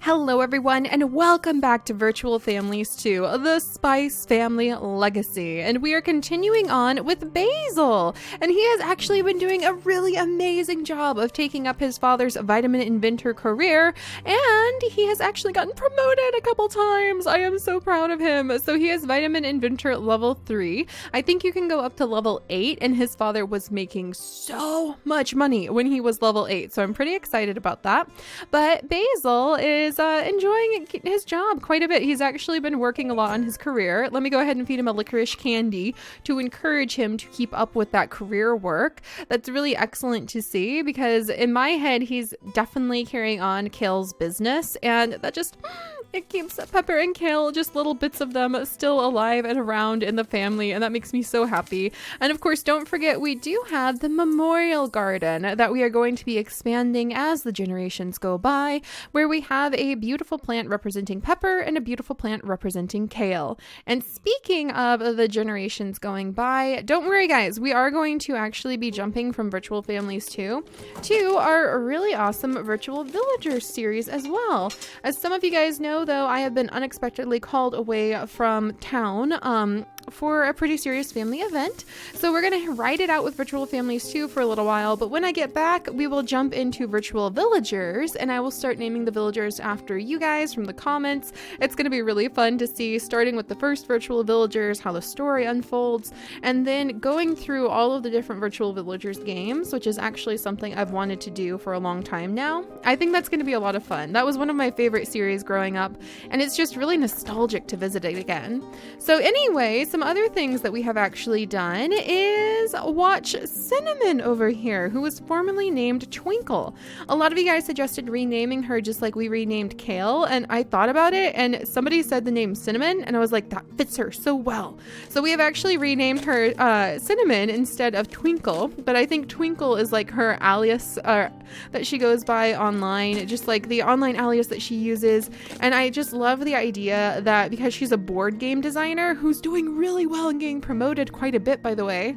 Hello everyone, and welcome back to Virtual Families 2, the Spice Family Legacy. And we are continuing on with Basil. And he has actually been doing a really amazing job of taking up his father's vitamin inventor career. And he has actually gotten promoted a couple times. I am so proud of him. So he is vitamin inventor level 3. I think you can go up to level 8, and his father was making so much money when he was level 8. So I'm pretty excited about that. But Basil is enjoying his job quite a bit. He's actually been working a lot on his career. Let me go ahead and feed him a licorice candy to encourage him to keep up with that career work. That's really excellent to see, because in my head, he's definitely carrying on Kale's business, and that just... it keeps Pepper and Kale, just little bits of them, still alive and around in the family, and that makes me so happy. And of course, don't forget, we do have the memorial garden that we are going to be expanding as the generations go by, where we have a beautiful plant representing Pepper and a beautiful plant representing Kale. And speaking of the generations going by, don't worry guys, we are going to actually be jumping from Virtual Families 2 to our really awesome Virtual Villagers series as well. As some of you guys know, though, I have been unexpectedly called away from town for a pretty serious family event. So we're going to ride it out with Virtual Families 2 for a little while, but when I get back, we will jump into Virtual Villagers, and I will start naming the villagers after you guys from the comments. It's going to be really fun to see, starting with the first Virtual Villagers, how the story unfolds, and then going through all of the different Virtual Villagers games, which is actually something I've wanted to do for a long time now. I think that's going to be a lot of fun. That was one of my favorite series growing up, and it's just really nostalgic to visit it again. So anyway, some other things that we have actually done is watch Cinnamon over here, who was formerly named Twinkle. A lot of you guys suggested renaming her just like we renamed Kale, and I thought about it, and somebody said the name Cinnamon, and I was like, that fits her so well. So we have actually renamed her Cinnamon instead of Twinkle, but I think Twinkle is like her alias that she goes by online, just like the online alias that she uses. And I just love the idea that because she's a board game designer who's doing really well and getting promoted quite a bit, by the way,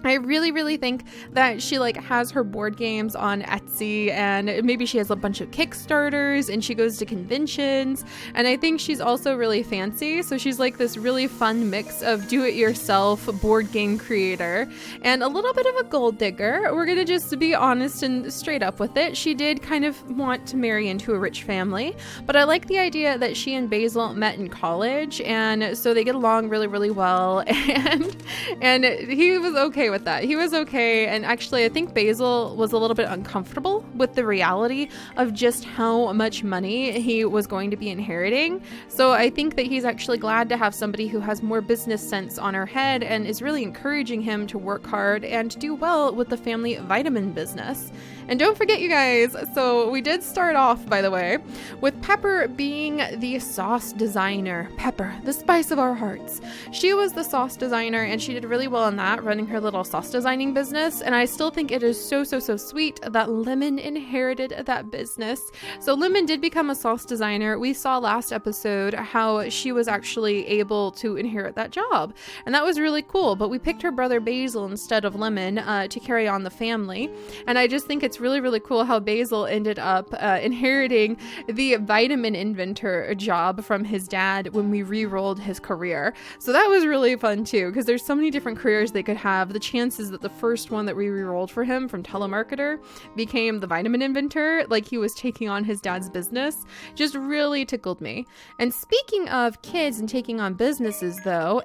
I really think that she has her board games on Etsy, and maybe she has a bunch of Kickstarters, and she goes to conventions, and I think she's also really fancy. So she's like this really fun mix of do-it-yourself board game creator and a little bit of a gold digger. We're gonna just be honest and straight up with it. She did kind of want to marry into a rich family, but I like the idea that she and Basil met in college, and so they get along really well, and he was okay with that. He was okay, and actually I think Basil was a little bit uncomfortable with the reality of just how much money he was going to be inheriting. So I think that he's actually glad to have somebody who has more business sense on her head and is really encouraging him to work hard and to do well with the family vitamin business. And don't forget, you guys, so we did start off, by the way, with Pepper being the sauce designer. Pepper, the spice of our hearts. She was the sauce designer, and she did really well in that, running her little sauce designing business. And I still think it is so sweet that Lemon inherited that business. So Lemon did become a sauce designer. We saw last episode how she was actually able to inherit that job, and that was really cool. But we picked her brother Basil instead of Lemon to carry on the family. And I just think it's really cool how Basil ended up inheriting the vitamin inventor job from his dad when we re-rolled his career. So that was really fun too, because there's so many different careers they could have. The chances that the first one that we re-rolled for him from telemarketer became the vitamin inventor, like he was taking on his dad's business, just really tickled me. And speaking of kids and taking on businesses though,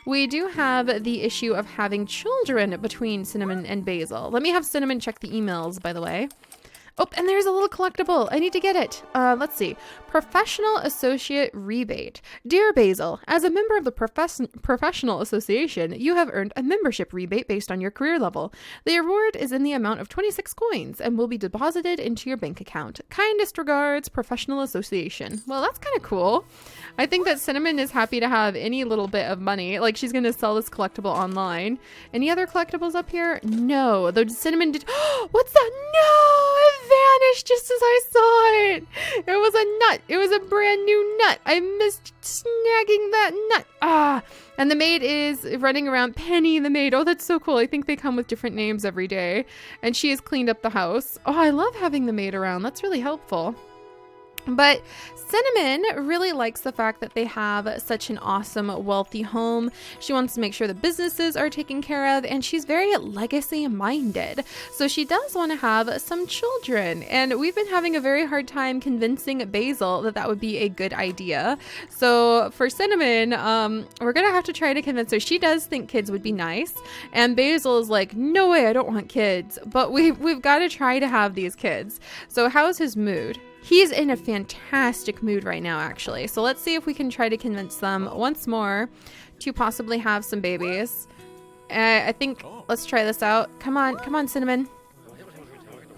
we do have the issue of having children between Cinnamon and Basil. Let me have Cinnamon check the emails, by the way. Oh, and there's a little collectible. I need to get it. Let's see. Professional Associate Rebate. Dear Basil, as a member of the Professional Association, you have earned a membership rebate based on your career level. The award is in the amount of 26 coins and will be deposited into your bank account. Kindest regards, Professional Association. Well, that's kind of cool. I think that Cinnamon is happy to have any little bit of money. Like, she's going to sell this collectible online. Any other collectibles up here? No. Though Cinnamon did... What's that? No! It vanished just as I saw it. It was a nut. It was a brand new nut. I missed snagging that nut. And the maid is running around. Penny the maid. Oh, that's so cool. I think they come with different names every day. And she has cleaned up the house. Oh, I love having the maid around. That's really helpful. But Cinnamon really likes the fact that they have such an awesome, wealthy home. She wants to make sure the businesses are taken care of, and she's very legacy minded. So she does want to have some children, and we've been having a very hard time convincing Basil that that would be a good idea. So for Cinnamon, we're going to have to try to convince her. She does think kids would be nice, and Basil is like, no way, I don't want kids, but we've got to try to have these kids. So how's his mood? He's in a fantastic mood right now, actually. So let's see if we can try to convince them once more to possibly have some babies. I think, let's try this out. Come on, Cinnamon.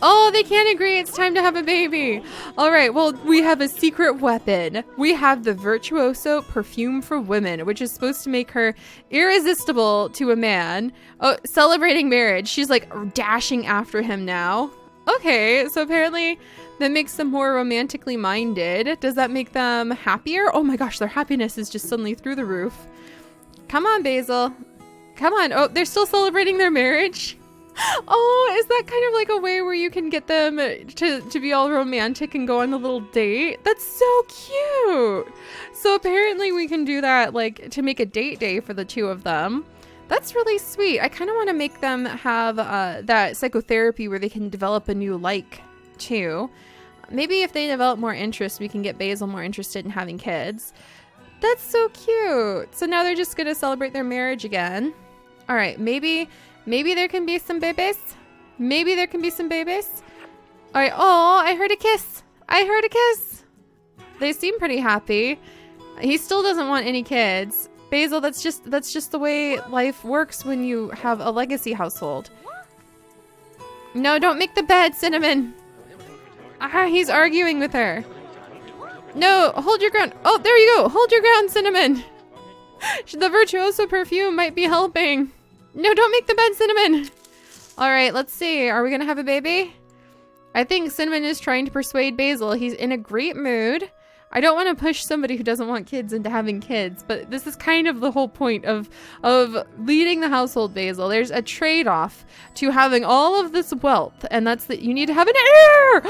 Oh, they can't agree. It's time to have a baby. All right, well, we have a secret weapon. We have the Virtuoso perfume for women, which is supposed to make her irresistible to a man. Oh, celebrating marriage. She's like dashing after him now. Okay, so apparently that makes them more romantically minded. Does that make them happier? Oh my gosh, their happiness is just suddenly through the roof. Come on, Basil. Come on. Oh, they're still celebrating their marriage? Oh, is that kind of like a way where you can get them to be all romantic and go on a little date? That's so cute. So apparently we can do that, like, to make a date day for the two of them. That's really sweet. I kind of want to make them have that psychotherapy where they can develop a new like, too. Maybe if they develop more interest, we can get Basil more interested in having kids. That's so cute. So now they're just going to celebrate their marriage again. All right, maybe there can be some babies. Maybe there can be some babies. All right. Oh, I heard a kiss. I heard a kiss. They seem pretty happy. He still doesn't want any kids. Basil, that's just the way life works when you have a legacy household. No, don't make the bed, Cinnamon. Ah, he's arguing with her. No, hold your ground. Oh, there you go. Hold your ground, Cinnamon. The Virtuoso perfume might be helping. No, don't make the bed, Cinnamon. All right, let's see. Are we going to have a baby? I think Cinnamon is trying to persuade Basil. He's in a great mood. I don't want to push somebody who doesn't want kids into having kids, but this is kind of the whole point of leading the household, Basil. There's a trade-off to having all of this wealth, and that's that you need to have an heir!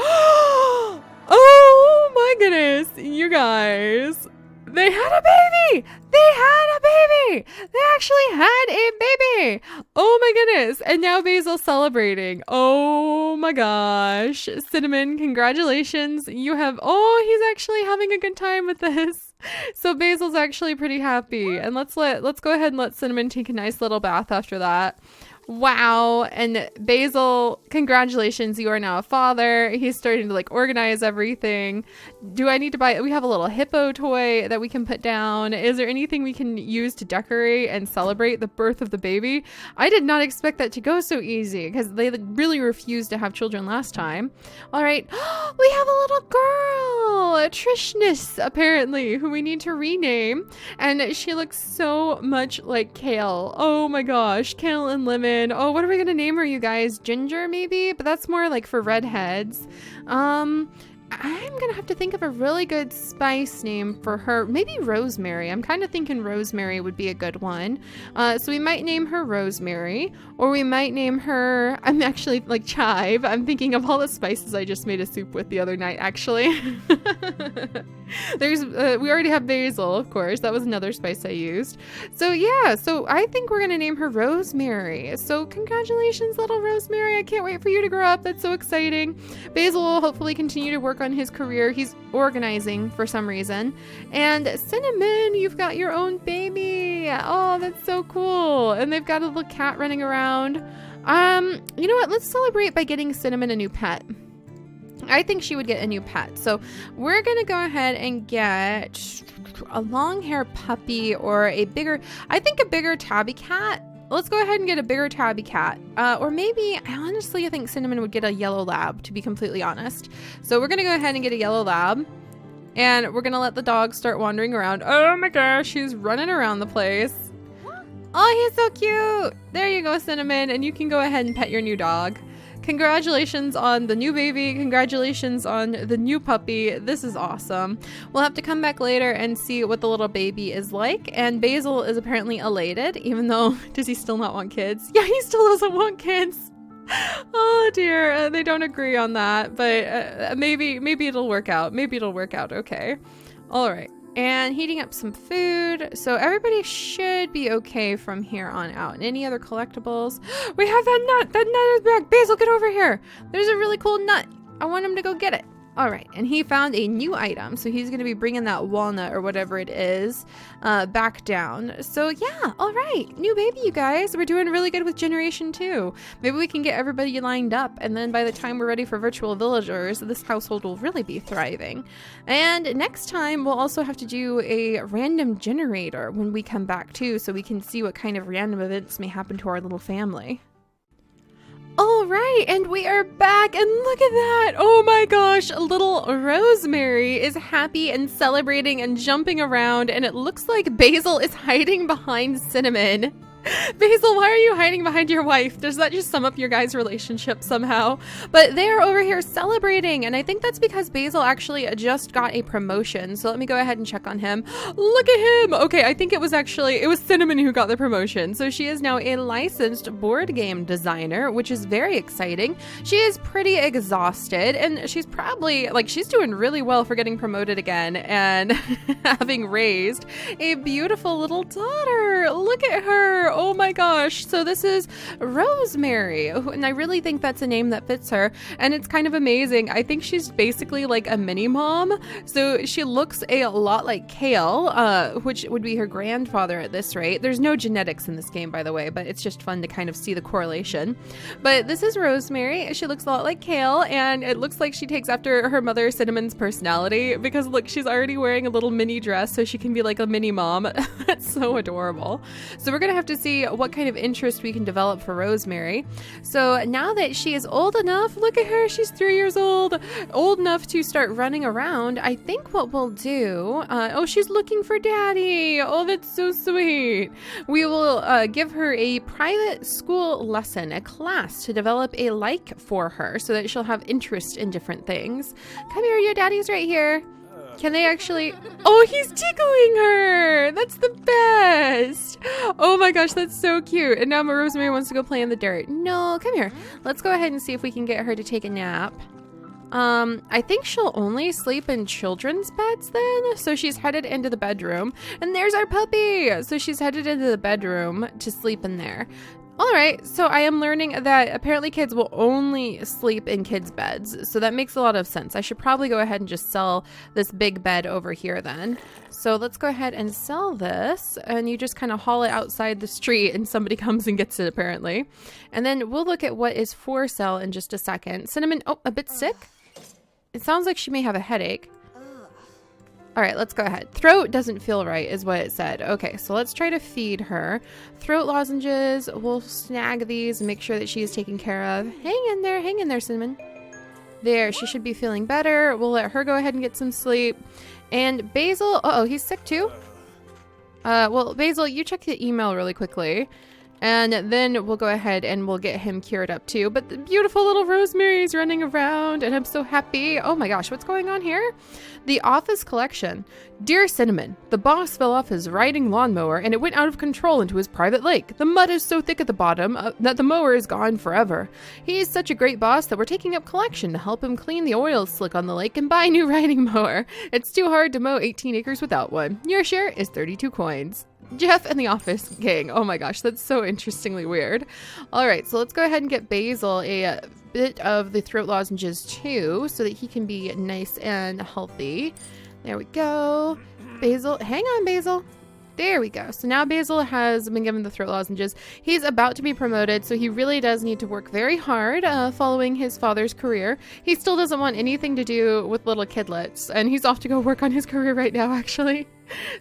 Oh my goodness, you guys. They had a baby! They had a baby! They actually had a baby! Oh my goodness. And now Basil's celebrating. Oh my gosh. Cinnamon, congratulations. You have... Oh, he's actually having a good time with this. So Basil's actually pretty happy. And let's go ahead and let Cinnamon take a nice little bath after that. Wow. And Basil, congratulations, you are now a father. He's starting to like organize everything. Do I need to buy... We have a little hippo toy that we can put down. Is there anything we can use to decorate and celebrate the birth of the baby? I did not expect that to go so easy because they really refused to have children last time. All right. We have a little girl, Trishness, apparently, who we need to rename. And she looks so much like Kale. Oh my gosh. Kale and Lemon. Oh, what are we gonna name her, you guys? Ginger, maybe? But that's more like for redheads. I'm gonna have to think of a really good spice name for her. Maybe Rosemary. I'm kind of thinking Rosemary would be a good one. So we might name her Rosemary, or we might name her... I'm actually like chive. I'm thinking of all the spices I just made a soup with the other night, actually. We already have basil, of course. That was another spice I used. So yeah, so I think we're gonna name her Rosemary. So congratulations, little Rosemary. I can't wait for you to grow up. That's so exciting. Basil will hopefully continue to work on his career. He's organizing for some reason. And Cinnamon, you've got your own baby. Oh, that's so cool. And they've got a little cat running around. You know what? Let's celebrate by getting Cinnamon a new pet. I think she would get a new pet. So we're going to go ahead and get a long hair puppy or a bigger tabby cat. Let's go ahead and get a bigger tabby cat. Or maybe, honestly, I think Cinnamon would get a yellow lab, to be completely honest. So we're going to go ahead and get a yellow lab. And we're going to let the dog start wandering around. Oh my gosh, he's running around the place. Oh, he's so cute. There you go, Cinnamon. And you can go ahead and pet your new dog. Congratulations on the new baby. Congratulations on the new puppy. This is awesome. We'll have to come back later and see what the little baby is like. And Basil is apparently elated, even though, does he still not want kids? Yeah, he still doesn't want kids. Oh dear, they don't agree on that, but maybe it'll work out. Maybe it'll work out okay. All right. And heating up some food. So everybody should be okay from here on out. And any other collectibles? We have that nut. That nut is back. Basil, get over here. There's a really cool nut. I want him to go get it. All right, and he found a new item, so he's going to be bringing that walnut or whatever it is back down. So yeah, all right, new baby, you guys. We're doing really good with Generation 2. Maybe we can get everybody lined up, and then by the time we're ready for virtual villagers, this household will really be thriving. And next time, we'll also have to do a random generator when we come back too, so we can see what kind of random events may happen to our little family. All right, and we are back, and look at that. Oh my gosh, little Rosemary is happy and celebrating and jumping around, and it looks like Basil is hiding behind Cinnamon. Basil, why are you hiding behind your wife? Does that just sum up your guys' relationship somehow? But they're over here celebrating, and I think that's because Basil actually just got a promotion. So let me go ahead and check on him. Look at him! Okay, I think it was Cinnamon who got the promotion. So she is now a licensed board game designer, which is very exciting. She is pretty exhausted, and she's probably, she's doing really well for getting promoted again and having raised a beautiful little daughter. Look at her! Oh my gosh. So this is Rosemary, and I really think that's a name that fits her, and it's kind of amazing. I think she's basically like a mini mom. So she looks a lot like Kale, which would be her grandfather at this rate. There's no genetics in this game, by the way, but it's just fun to kind of see the correlation. But this is Rosemary. She looks a lot like Kale, and it looks like she takes after her mother Cinnamon's personality, because look, she's already wearing a little mini dress so she can be like a mini mom. That's so adorable. So we're gonna have to see what kind of interest we can develop for Rosemary. So now that she is old enough, look at her, she's 3 years old enough to start running around. I think what we'll do, oh, she's looking for daddy. Oh, that's so sweet. We will give her a private school lesson, a class to develop a like for her so that she'll have interest in different things. Come here, your daddy's right here. Can they actually... Oh, he's tickling her! That's the best! Oh my gosh, that's so cute. And now Rosemary wants to go play in the dirt. No, come here. Let's go ahead and see if we can get her to take a nap. I think she'll only sleep in children's beds then. So she's headed into the bedroom. And there's our puppy! So she's headed into the bedroom to sleep in there. All right, so I am learning that apparently kids will only sleep in kids' beds. So that makes a lot of sense. I should probably go ahead and just sell this big bed over here then. So let's go ahead and sell this, and you just kind of haul it outside the street and somebody comes and gets it apparently. And then we'll look at what is for sale in just a second. Cinnamon, oh, a bit sick? It sounds like she may have a headache. All right, let's go ahead. Throat doesn't feel right is what it said. Okay, so let's try to feed her. Throat lozenges, we'll snag these and make sure that she is taken care of. Hang in there, Cinnamon. There, she should be feeling better. We'll let her go ahead and get some sleep. And Basil, uh-oh, he's sick too? Well, Basil, you check the email really quickly. And then we'll go ahead and we'll get him cured up too. But the beautiful little Rosemary is running around and I'm so happy. Oh my gosh, what's going on here? The office collection. Dear Cinnamon, the boss fell off his riding lawnmower and it went out of control into his private lake. The mud is so thick at the bottom that the mower is gone forever. He is such a great boss that we're taking up collection to help him clean the oil slick on the lake and buy a new riding mower. It's too hard to mow 18 acres without one. Your share is 32 coins. Jeff and the office gang. Oh my gosh, that's so interestingly weird. All right, so let's go ahead and get Basil a bit of the throat lozenges too, so that he can be nice and healthy. There we go. Basil, hang on, Basil. There we go. So now Basil has been given the throat lozenges. He's about to be promoted, so he really does need to work very hard following his father's career. He still doesn't want anything to do with little kidlets, and he's off to go work on his career right now, actually.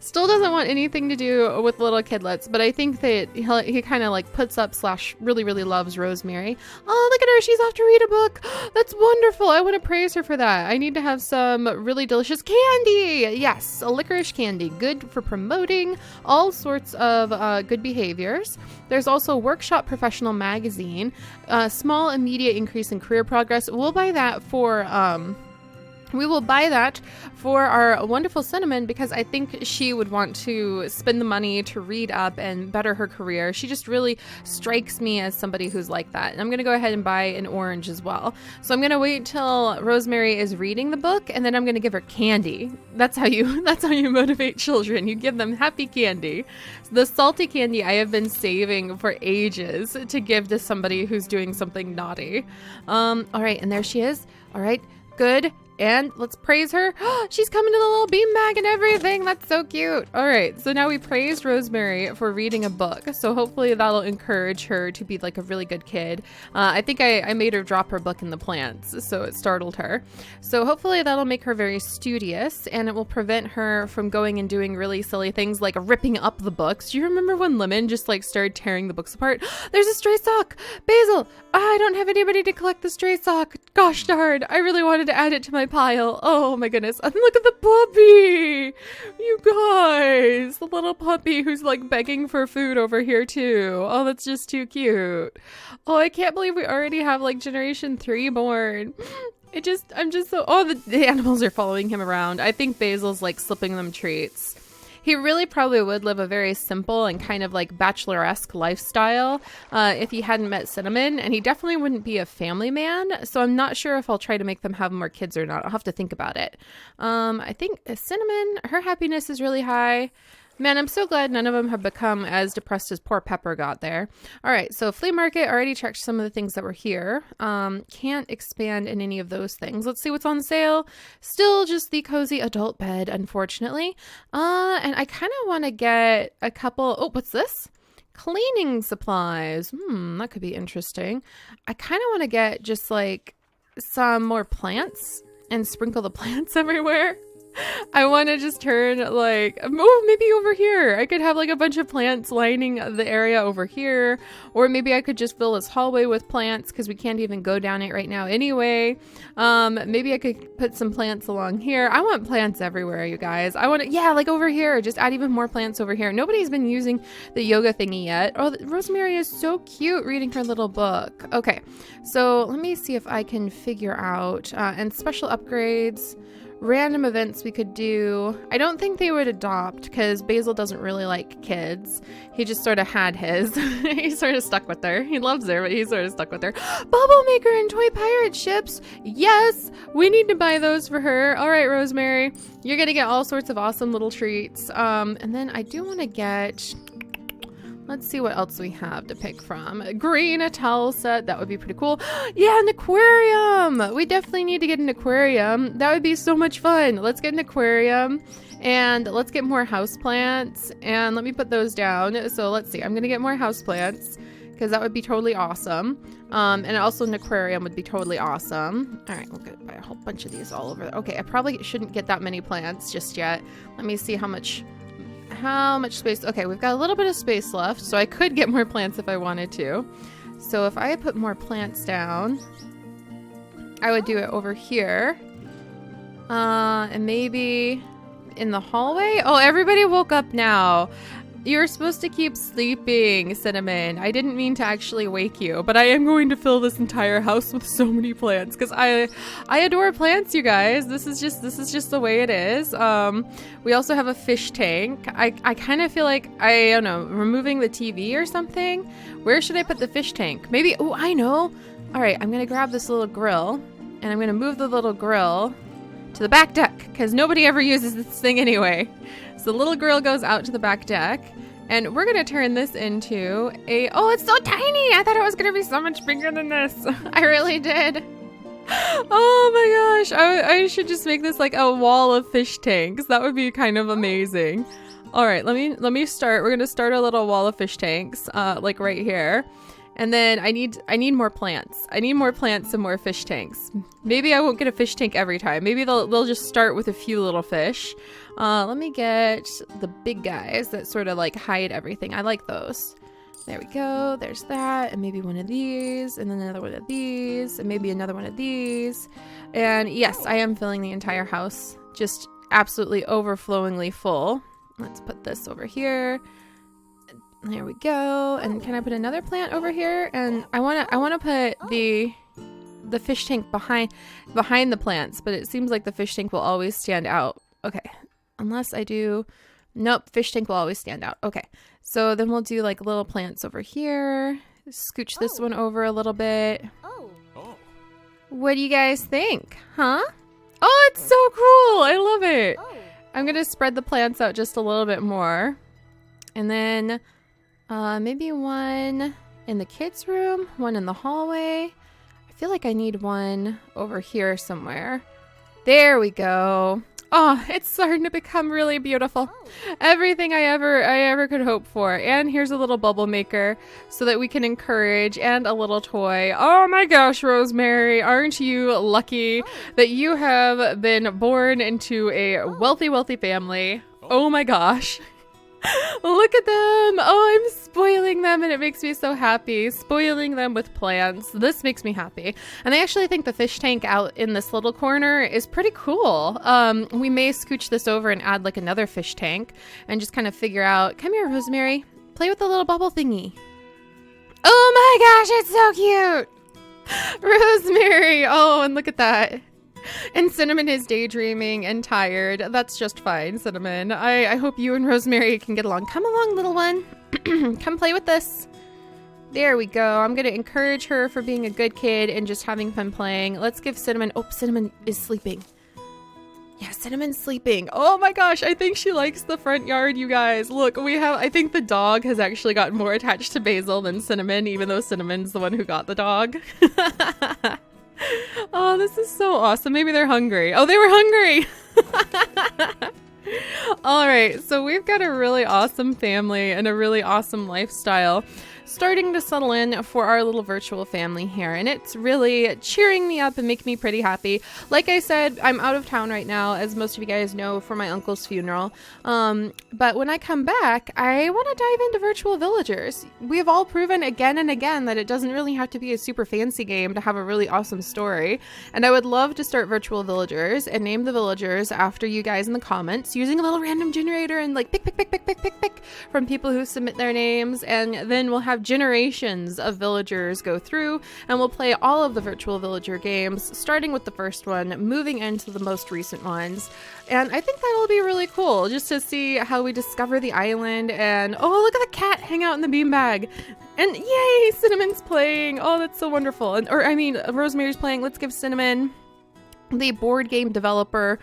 Still doesn't want anything to do with little kidlets, but I think that he kind of like puts up / really loves Rosemary. Oh, look at her. She's off to read a book. That's wonderful. I want to praise her for that. I need to have some really delicious candy. Yes, a licorice candy. Good for promoting all sorts of good behaviors. There's also Workshop Professional Magazine. Small immediate increase in career progress. We'll buy that for... we will buy that for our wonderful Cinnamon because I think she would want to spend the money to read up and better her career. She just really strikes me as somebody who's like that. And I'm going to go ahead and buy an orange as well. So I'm going to wait until Rosemary is reading the book, and then I'm going to give her candy. That's how you motivate children. You give them happy candy. The salty candy I have been saving for ages to give to somebody who's doing something naughty. All right, and there she is. All right, good. And let's praise her. She's coming to the little beanbag and everything. That's so cute. All right. So now we praised Rosemary for reading a book. So hopefully that'll encourage her to be like a really good kid. I think I made her drop her book in the plants, so it startled her. So hopefully that'll make her very studious, and it will prevent her from going and doing really silly things like ripping up the books. Do you remember when Lemon just like started tearing the books apart? There's a stray sock. Basil, I don't have anybody to collect the stray sock. Gosh darn. I really wanted to add it to my pile. Oh my goodness. And look at the puppy. You guys. The little puppy who's like begging for food over here too. Oh, that's just too cute. Oh, I can't believe we already have like generation 3 born. I'm just so, the animals are following him around. I think Basil's like slipping them treats. He really probably would live a very simple and kind of like bachelor-esque lifestyle if he hadn't met Cinnamon, and he definitely wouldn't be a family man. So I'm not sure if I'll try to make them have more kids or not. I'll have to think about it. I think Cinnamon, her happiness is really high. Man, I'm so glad none of them have become as depressed as poor Pepper got there. All right, so flea market, already checked some of the things that were here. Can't expand in any of those things. Let's see what's on sale. Still just the cozy adult bed, unfortunately. And I kind of want to get a couple... Oh, what's this? Cleaning supplies. That could be interesting. I kind of want to get just like some more plants and sprinkle the plants everywhere. I want to just turn like, maybe over here. I could have like a bunch of plants lining the area over here. Or maybe I could just fill this hallway with plants because we can't even go down it right now anyway. Maybe I could put some plants along here. I want plants everywhere, you guys. I want to, like over here. Just add even more plants over here. Nobody's been using the yoga thingy yet. Oh, Rosemary is so cute reading her little book. Okay, so let me see if I can figure out, and special upgrades. Random events we could do. I don't think they would adopt because Basil doesn't really like kids. He just sort of had his. He's sort of stuck with her. He loves her, but he's sort of stuck with her. Bubble maker and toy pirate ships. Yes, we need to buy those for her. All right, Rosemary, you're going to get all sorts of awesome little treats. And then I do want to get... Let's see what else we have to pick from. Green, a towel set. That would be pretty cool. Yeah, an aquarium. We definitely need to get an aquarium. That would be so much fun. Let's get an aquarium. And let's get more houseplants. And let me put those down. So let's see. I'm going to get more houseplants because that would be totally awesome. And also an aquarium would be totally awesome. All right, we'll get buy a whole bunch of these all over. Okay, I probably shouldn't get that many plants just yet. Let me see how much space. Okay, we've got a little bit of space left, so I could get more plants if I wanted to. So if I put more plants down, I would do it over here. And maybe in the hallway. Oh, everybody woke up now. You're supposed to keep sleeping, Cinnamon. I didn't mean to actually wake you, but I am going to fill this entire house with so many plants because I adore plants, you guys. This is just the way it is. We also have a fish tank. I kind of feel like, I don't know, removing the TV or something. Where should I put the fish tank? Maybe, oh, I know. All right, I'm going to grab this little grill and I'm going to move the little grill to the back deck because nobody ever uses this thing anyway. So the little grill goes out to the back deck, and we're going to turn this into oh, it's so tiny. I thought it was going to be so much bigger than this. I really did. Oh my gosh. I should just make this like a wall of fish tanks. That would be kind of amazing. All right, let me start. We're going to start a little wall of fish tanks, like right here. And then I need more plants. I need more plants and more fish tanks. Maybe I won't get a fish tank every time. Maybe they'll just start with a few little fish. Let me get the big guys that sort of like hide everything. I like those. There we go. There's that. And maybe one of these. And then another one of these. And maybe another one of these. And yes, I am filling the entire house. Just absolutely overflowingly full. Let's put this over here. There we go. And can I put another plant over here? And I want to put the the fish tank behind the plants, but it seems like the fish tank will always stand out. Okay, unless I do, nope, fish tank will always stand out. Okay, so then we'll do like little plants over here. Scooch this one over a little bit. What do you guys think? Huh? Oh, it's so cool. I love it. I'm going to spread the plants out just a little bit more. And then maybe one in the kids' room, one in the hallway. I feel like I need one over here somewhere. There we go. Oh, it's starting to become really beautiful. Everything I ever could hope for. And here's a little bubble maker so that we can encourage, and a little toy. Oh my gosh, Rosemary, aren't you lucky that you have been born into a wealthy, wealthy family? Oh my gosh. Look at them. Oh, I'm spoiling them and it makes me so happy. Spoiling them with plants. This makes me happy. And I actually think the fish tank out in this little corner is pretty cool. We may scooch this over and add like another fish tank and just kind of figure out, come here, Rosemary, play with the little bubble thingy. Oh my gosh, it's so cute. Rosemary. Oh, and look at that. And Cinnamon is daydreaming and tired. That's just fine, Cinnamon. I hope you and Rosemary can get along. Come along, little one. Come play with this. There we go. I'm going to encourage her for being a good kid and just having fun playing. Let's give Cinnamon... Oh, Cinnamon is sleeping. Yeah, Cinnamon's sleeping. Oh my gosh, I think she likes the front yard, you guys. Look, I think the dog has actually gotten more attached to Basil than Cinnamon, even though Cinnamon's the one who got the dog. Oh, this is so awesome. Maybe they're hungry. Oh, they were hungry. All right, so we've got a really awesome family and a really awesome lifestyle starting to settle in for our little virtual family here, and it's really cheering me up and making me pretty happy. Like I said, I'm out of town right now, as most of you guys know, for my uncle's funeral, but when I come back, I want to dive into virtual villagers. We've all proven again and again that it doesn't really have to be a super fancy game to have a really awesome story, and I would love to start virtual villagers and name the villagers after you guys in the comments using a little random generator and like pick from people who submit their names, and then we'll have generations of villagers go through, and we'll play all of the virtual villager games, starting with the first one, moving into the most recent ones. And I think that'll be really cool, just to see how we discover the island. And oh, look at the cat hang out in the beanbag. And yay, Cinnamon's playing. Oh, that's so wonderful. Rosemary's playing. Let's give Cinnamon the board game developer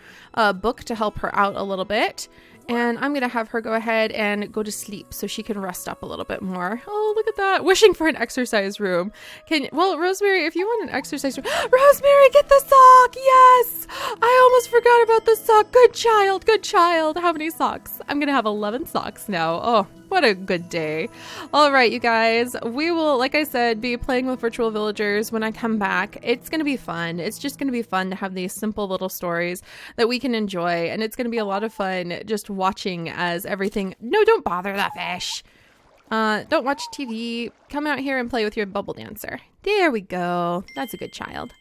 book to help her out a little bit. And I'm going to have her go ahead and go to sleep so she can rest up a little bit more. Oh, look at that. Wishing for an exercise room. Rosemary, if you want an exercise room... Rosemary, get the sock! Yes! I almost forgot about the sock. Good child, good child. How many socks? I'm going to have 11 socks now. Oh, what a good day. All right, you guys. We will, like I said, be playing with virtual villagers when I come back. It's going to be fun. It's just going to be fun to have these simple little stories that we can enjoy. And it's going to be a lot of fun just watching as everything... No, don't bother that fish. Don't watch TV. Come out here and play with your bubble dancer. There we go. That's a good child.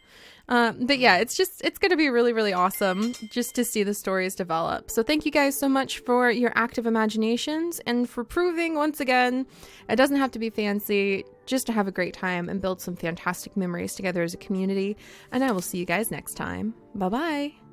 But yeah, it's going to be really, really awesome just to see the stories develop. So thank you guys so much for your active imaginations and for proving once again, it doesn't have to be fancy, just to have a great time and build some fantastic memories together as a community. And I will see you guys next time. Bye-bye.